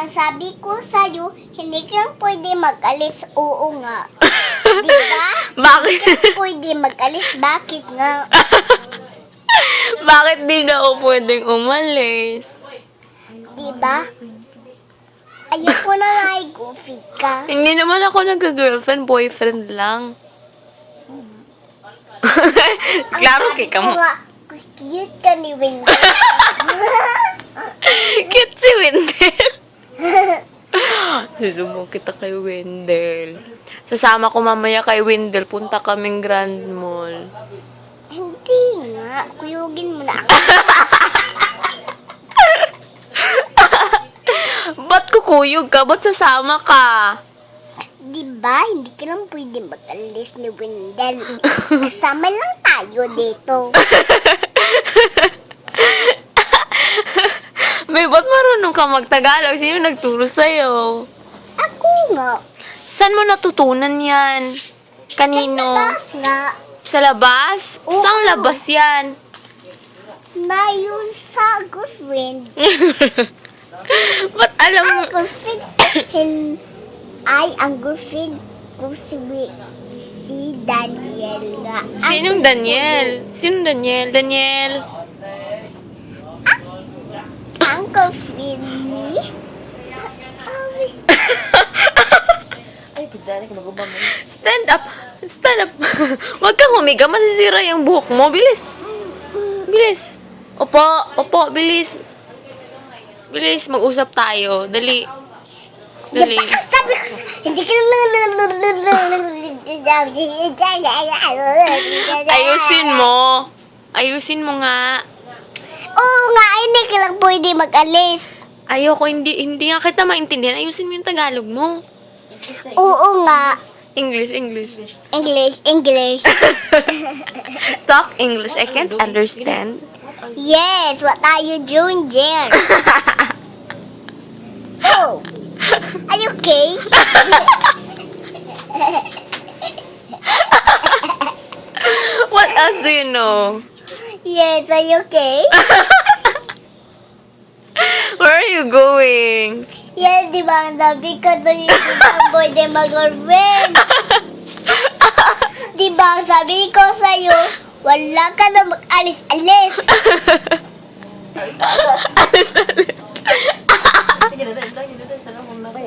ang sabi ko sa'yo, hindi ka lang pwede mag-alis. Oo nga. Diba? Bakit? Hindi ka pwede mag-alis. Bakit nga? Bakit di na ako pwedeng umalis? Diba? Ayoko na nga i-goofy ka. Hindi naman ako nag-girlfriend, boyfriend lang. Klaro kay ka mo. Cute ka ni Wendell. Cute si Wendell. Susubo kita kay Wendell. Sasama ko mamaya kay Wendell. Punta kaming Grand Mall. Hindi nga. Kuyugin mo na ako. Ba't kukuyog ka? Ba't sasama ka? Diba? Hindi ka lang pwede mag-alis ni Wendell. Kasama lang tayo dito. May ba't marunong ka magtagalog? Sino nagturo sa'yo? Ako nga. Saan mo natutunan yan? Kanino? Labas nga. Sa labas? Oo. Saan labas yan? Mayon sa girlfriend. Ba't alam mo? Ang girlfriend ay ang girlfriend ko si Daniel nga. Sinong Daniel? Sinong Daniel? Daniel? Ang girlfriend ni... Stand up! Stand up! Huwag kang humiga, masisira yung buhok mo. Bilis! Bilis! Opo, opo, bilis. Bilis, mag-usap tayo. Dali. Dali. Diba? Sabi ko, hindi ka Ayusin mo. Ayusin mo nga. Oo nga, hindi ka lang pwede mag-alis. Ayoko, hindi nga kita maintindihan. Ayusin mo yung Tagalog mo. Oo nga. English, English. English. Talk English. I can't understand. Yes, what are you doing there? Oh, are you okay? What else do you know? Yes, are you okay? Where are you going? Yes, di ba ang sabi ko sa'yo, hindi ka pwede mag-girlfriend. Di ba ang sabi ko sa'yo, wala ka na mag-alis-alis. Alis, alis.